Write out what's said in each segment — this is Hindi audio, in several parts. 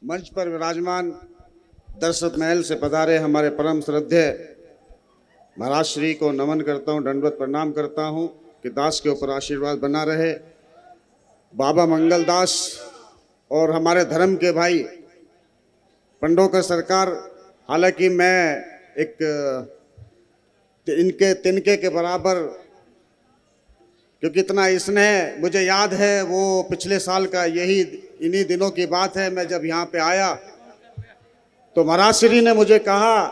मंच पर विराजमान दर्शक महल से पधारे हमारे परम श्रद्धेय महाराज श्री को नमन करता हूँ, दंडवत प्रणाम करता हूँ कि दास के ऊपर आशीर्वाद बना रहे। बाबा मंगल दास और हमारे धर्म के भाई पंडोकर सरकार, हालांकि मैं एक इनके तिनके के बराबर, क्योंकि इतना स्नेह मुझे याद है, वो पिछले साल का इन्हीं दिनों की बात है। मैं जब यहाँ पे आया तो महाराज श्री ने मुझे कहा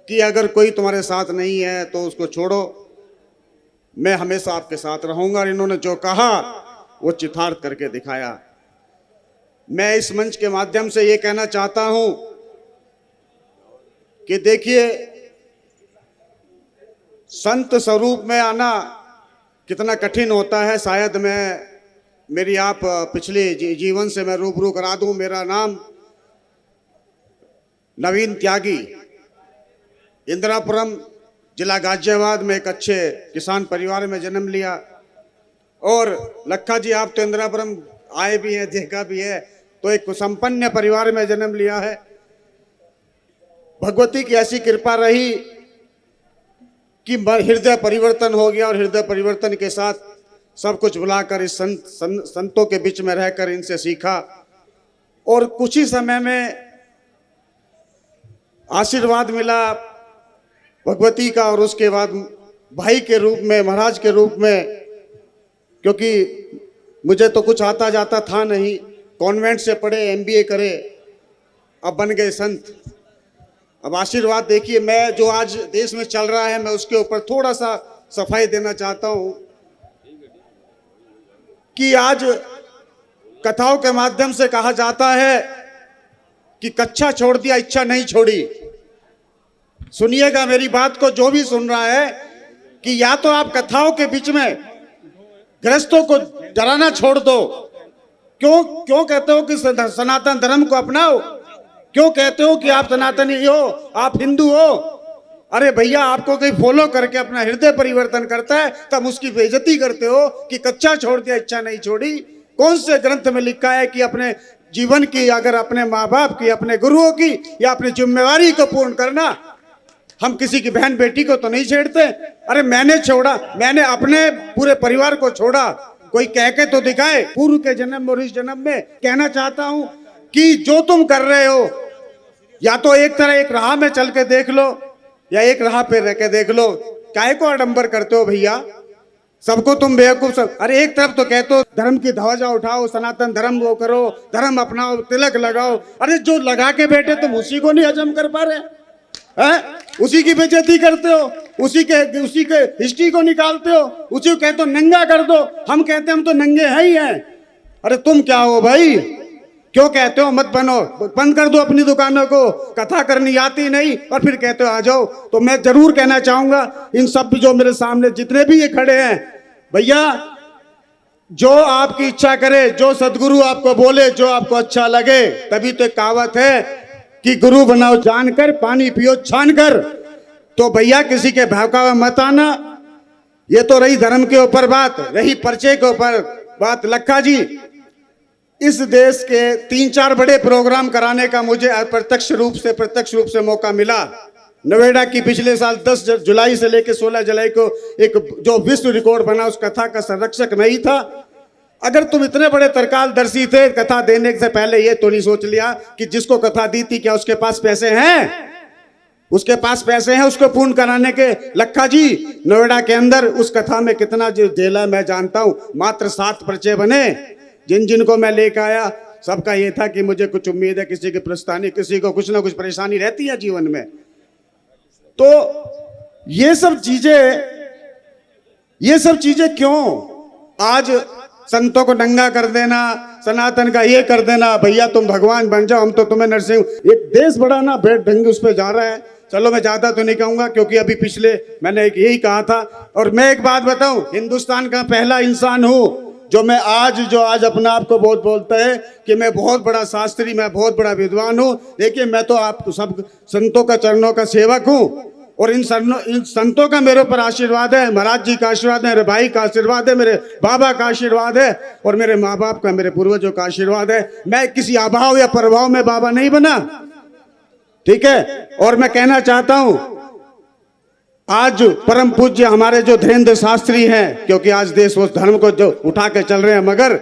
कि अगर कोई तुम्हारे साथ नहीं है तो उसको छोड़ो, मैं हमेशा आपके साथ रहूंगा। और इन्होंने जो कहा वो चितार्थ करके दिखाया। मैं इस मंच के माध्यम से ये कहना चाहता हूं कि देखिए, संत स्वरूप में आना कितना कठिन होता है। शायद मेरी आप पिछले जीवन से मैं रूबरू करा दूं। मेरा नाम नवीन त्यागी, इंदिरापुरम जिला गाजियाबाद में एक अच्छे किसान परिवार में जन्म लिया। और लखा जी, आप तो इंदिरापुरम आए भी हैं, देखा भी है, तो एक संपन्न परिवार में जन्म लिया है। भगवती की ऐसी कृपा रही कि हृदय परिवर्तन हो गया, और हृदय परिवर्तन के साथ सब कुछ भुलाकर इस संतों के बीच में रहकर इनसे सीखा। और कुछ ही समय में आशीर्वाद मिला भगवती का, और उसके बाद भाई के रूप में, महाराज के रूप में, क्योंकि मुझे तो कुछ आता जाता था नहीं। कॉन्वेंट से पढ़े, एमबीए करे, अब बन गए संत। अब आशीर्वाद देखिए, मैं जो आज देश में चल रहा है, मैं उसके ऊपर थोड़ा सा सफाई देना चाहता हूं कि आज कथाओं के माध्यम से कहा जाता है कि कच्छा छोड़ दिया, इच्छा नहीं छोड़ी। सुनिएगा मेरी बात को, जो भी सुन रहा है, कि या तो आप कथाओं के बीच में गृहस्थों को डराना छोड़ दो। क्यों कहते हो कि सनातन धर्म को अपनाओ? क्यों कहते हो कि आप सनातनी हो, आप हिंदू हो? अरे भैया, आपको कोई फॉलो करके अपना हृदय परिवर्तन करता है, तब उसकी बेइज्जती करते हो कि कच्चा छोड़ दिया, इच्छा नहीं छोड़ी। कौन से ग्रंथ में लिखा है कि अपने जीवन की, अगर अपने माँ बाप की, अपने गुरुओं की या अपनी जिम्मेवारी को पूर्ण करना? हम किसी की बहन बेटी को तो नहीं छेड़ते। अरे मैंने छोड़ा, मैंने अपने पूरे परिवार को छोड़ा। कोई कह के तो दिखाए। पूर्व के जन्म और इस जन्म में कहना चाहता हूं कि जो तुम कर रहे हो, या तो एक राह में चल के देख लो, या एक राह पे रह के देख लो। काहे को आडंबर करते हो भैया? सबको तुम बेवकूफ सब। अरे एक तरफ तो कहते हो धर्म की ध्वजा उठाओ, सनातन धर्म वो करो, धर्म अपनाओ, तिलक लगाओ। अरे जो लगा के बैठे तुम उसी को नहीं हजम कर पा रहे हैं? उसी की बेइज्जती करते हो, उसी के हिस्ट्री को निकालते हो, उसी को कहते हो नंगा कर दो। हम कहते हैं हम तो नंगे हैं ही हैं। अरे तुम क्या हो भाई? क्यों कहते हो मत बनो? बंद कर दो अपनी दुकानों को। कथा करनी आती नहीं और फिर कहते हो आ जाओ। तो मैं जरूर कहना चाहूंगा इन सब जो मेरे सामने जितने भी ये खड़े हैं, भैया, जो आपकी इच्छा करे, जो सदगुरु आपको बोले, जो आपको अच्छा लगे। तभी तो एक कहावत है कि गुरु बनाओ जानकर, पानी पियो छानकर। तो भैया किसी के भौकावे मत आना। ये तो रही धर्म के ऊपर बात, रही पर्चे के ऊपर बात। लखा जी, इस देश के 3-4 बड़े प्रोग्राम कराने का मुझे प्रत्यक्ष रूप से मौका मिला। नोएडा की पिछले साल 10 जुलाई से लेकर 16 जुलाई को एक जो विश्व रिकॉर्ड बना, उस कथा का संरक्षक मैं ही था। अगर तुम इतने बड़े तरकालदर्शी थे, कथा देने से पहले ये तो नहीं सोच लिया कि जिसको कथा दी थी, क्या उसके पास पैसे हैं? उसके पास पैसे हैं उसको पूर्ण कराने के? लखा जी, नोएडा के अंदर उस कथा में कितना जो जेला मैं जानता हूं। मात्र 7 पर्चे बने। जिनको मैं लेकर आया, सबका ये था कि मुझे कुछ उम्मीद है, किसी की प्रस्तानी, किसी को कुछ ना कुछ परेशानी रहती है जीवन में। तो ये सब चीजें क्यों? आज संतों को नंगा कर देना, सनातन का ये कर देना। भैया तुम भगवान बन जाओ, हम तो तुम्हें नरसिंह। एक देश बड़ा ना बेड ढंग उस पर जा रहा है। चलो मैं ज्यादा तो नहीं कहूंगा, क्योंकि अभी पिछले मैंने यही कहा था। और मैं एक बात बताऊं, हिंदुस्तान का पहला इंसान हूं जो आज अपने आप को बहुत बोलता है कि मैं बहुत बड़ा शास्त्री, मैं बहुत बड़ा विद्वान हूं। देखिए, मैं तो आप सब संतों का चरणों का सेवक हूं। और इन संतों का मेरे ऊपर आशीर्वाद है, महाराज जी का आशीर्वाद है, मेरे भाई का आशीर्वाद है, मेरे बाबा का आशीर्वाद है और मेरे माँ बाप का, मेरे पूर्वजों का आशीर्वाद है। मैं किसी अभाव या प्रभाव में बाबा नहीं बना, ठीक है। और मैं कहना चाहता हूं, आज परम पूज्य हमारे जो धीरेन्द्र शास्त्री हैं, क्योंकि आज देश उस धर्म को जो उठा के चल रहे हैं, मगर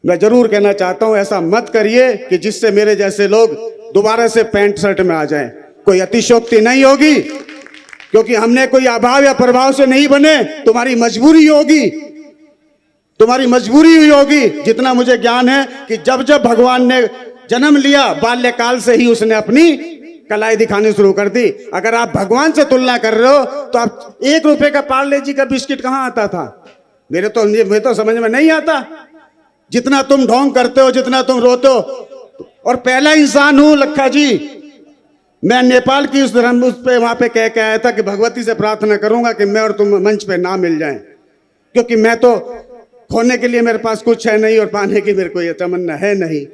मैं जरूर कहना चाहता हूं ऐसा मत करिए कि जिससे मेरे जैसे लोग दोबारा से पैंट शर्ट में आ जाएं। कोई अतिशोक्ति नहीं होगी, क्योंकि हमने कोई अभाव या प्रभाव से नहीं बने, तुम्हारी मजबूरी होगी, तुम्हारी मजबूरी हुई होगी। जितना मुझे ज्ञान है कि जब जब भगवान ने जन्म लिया, बाल्यकाल से ही उसने अपनी कलाई दिखानी शुरू कर दी। अगर आप भगवान से तुलना कर रहे हो तो आप 1 रुपए का पार्ले जी का बिस्किट कहां आता था? मेरे तो समझ में नहीं आता। जितना तुम ढोंग करते हो, जितना तुम रोते हो, और पहला इंसान हूं लखा जी, मैं नेपाल की उस पे वहां पे कह के आया था कि भगवती से प्रार्थना करूंगा कि मैं और तुम मंच पे ना मिल जाएं, क्योंकि मैं तो खोने के लिए मेरे पास कुछ है नहीं और पाने की मेरे को ये तमन्ना है नहीं।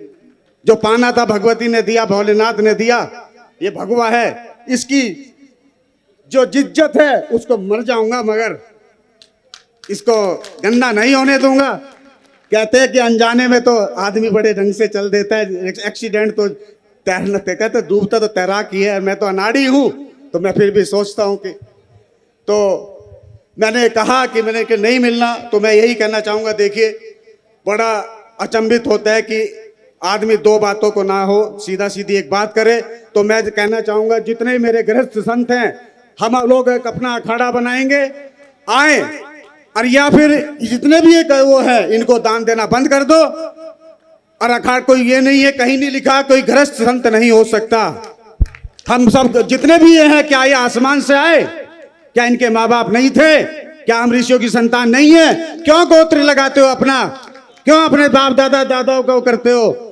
जो पाना था भगवती ने दिया, भोलेनाथ ने दिया, ये भगवा है। इसकी जो जिज्जत है उसको मर जाऊंगा, मगर इसको गंदा नहीं होने दूंगा। कहते हैं कि अनजाने में तो आदमी बड़े ढंग से चल देता है, एक्सीडेंट तो तैरना, कहते डूबता तो तैराक ही है। मैं तो अनाड़ी हूं, तो मैं फिर भी सोचता हूं कि, तो मैंने कहा कि मैंने कि नहीं मिलना, तो मैं यही कहना चाहूंगा। देखिए, बड़ा अचंभित होता है कि आदमी 2 बातों को ना हो, सीधा सीधी एक बात करे। तो मैं कहना चाहूंगा, जितने मेरे गृहस्थ संत हैं, हम लोग एक अपना अखाड़ा बनाएंगे, आए, और या फिर जितने भी एक वो है, इनको दान देना बंद कर दो। और अखाड़ा कोई ये नहीं है, कहीं नहीं लिखा कोई गृहस्थ संत नहीं हो सकता। हम सब जितने भी ये हैं, क्या ये आसमान से आए? क्या इनके माँ बाप नहीं थे? क्या हम ऋषियों की संतान नहीं है? क्यों गोत्र लगाते हो अपना? क्यों अपने बाप दादाओं को करते हो?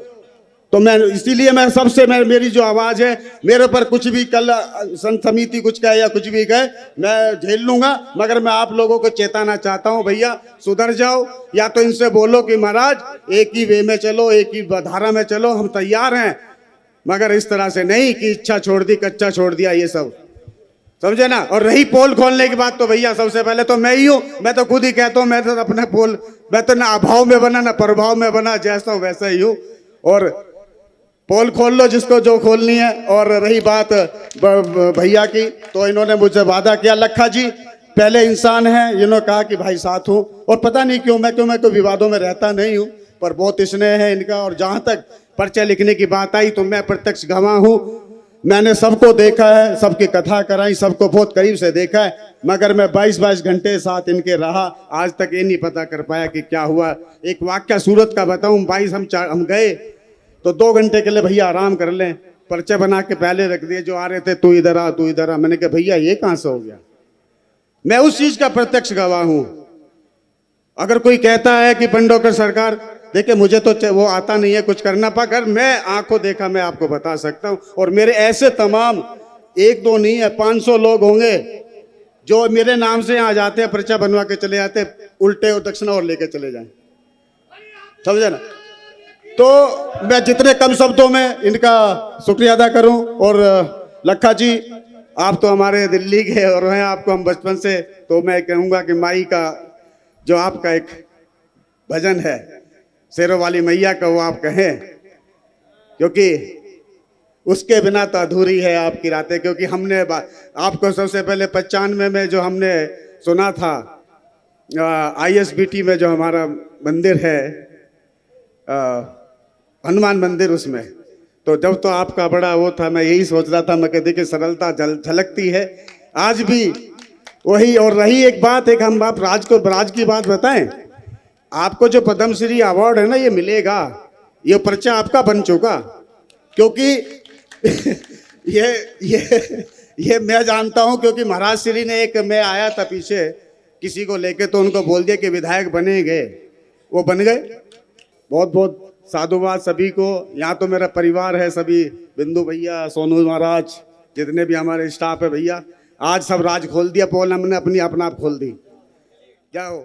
तो मैं इसीलिए मैं सबसे मेरी जो आवाज है, मेरे ऊपर कुछ भी कल संत समिति कुछ कहे या कुछ भी कहे, मैं झेल लूंगा, मगर मैं आप लोगों को चेताना चाहता हूं, भैया सुधर जाओ। या तो इनसे बोलो कि महाराज एक ही वे में चलो, एक ही धारा में चलो, हम तैयार हैं, मगर इस तरह से नहीं कि इच्छा छोड़ दी, कच्चा छोड़ दिया, ये सब समझे ना। और रही पोल खोलने की बात, तो भैया सबसे पहले तो मैं ही हूँ। मैं तो खुद ही कहता हूँ, मैं तो अपने पोल, मैं तो ना अभाव में बना ना प्रभाव में बना, जैसा हूँ वैसा ही हूँ। और पोल खोल लो जिसको जो खोलनी है। और रही बात भैया की, तो इन्होंने मुझसे वादा किया, लखा जी पहले इंसान हैं, इन्होंने कहा कि भाई साथ हूँ। और पता नहीं क्यों मैं कोई विवादों में रहता नहीं हूँ, पर बहुत स्नेह है इनका। और जहाँ तक पर्चे लिखने की बात आई, तो मैं प्रत्यक्ष गवाह हूँ। मैंने सबको देखा है, सबकी कथा कराई, सबको बहुत करीब से देखा है, मगर मैं 22 घंटे साथ इनके रहा, आज तक ये नहीं पता कर पाया कि क्या हुआ। एक वाक्य सूरत का बताऊं, 22 हम गए तो 2 घंटे के लिए भैया आराम कर लें, पर्चे बना के पहले रख दिए। जो आ रहे थे, तू इधर आ, तू इधर आ। मैंने कहा भैया ये कहां से हो गया? मैं उस चीज का प्रत्यक्ष गवाह हूं। अगर कोई कहता है कि पंडोकर सरकार, देखिए मुझे तो वो आता नहीं है कुछ करना, पर मैं आंखों देखा मैं आपको बता सकता हूं। और मेरे ऐसे तमाम 1-2 नहीं है, 500 लोग होंगे जो मेरे नाम से यहाँ जाते हैं, पर्चा बनवा के चले जाते, उल्टे और दक्षिणा और लेके चले जाए, समझे ना। तो मैं जितने कम शब्दों में इनका शुक्रिया अदा करूं। और लखा जी, आप तो हमारे दिल्ली के और हैं, आपको हम बचपन से, तो मैं कहूँगा कि माई का जो आपका एक भजन है, शेरों वाली मैया का, वो आप कहें, क्योंकि उसके बिना तो अधूरी है आपकी रातें। क्योंकि हमने आपको सबसे पहले 95 में जो हमने सुना था, ISBT में जो हमारा मंदिर है, हनुमान मंदिर, उसमें तो जब तो आपका बड़ा वो था, मैं यही सोच रहा था, मैं कह देखिए सरलता झलकती है आज भी वही। और रही एक बात, एक हम आप राज की बात बताएं, आपको जो पद्मश्री अवार्ड है ना, ये मिलेगा, ये पर्चा आपका बन चुका। क्योंकि ये मैं जानता हूं, क्योंकि महाराज श्री ने एक, मैं आया था पीछे किसी को लेके, तो उनको बोल दिया कि विधायक बने गए, वो बन गए। बहुत बहुत साधुवाद सभी को। यहाँ तो मेरा परिवार है सभी, बिंदु भैया, सोनू महाराज, जितने भी हमारे स्टाफ है भैया, आज सब राज खोल दिया, पोल हमने अपनी अपना आप खोल दी। क्या हो।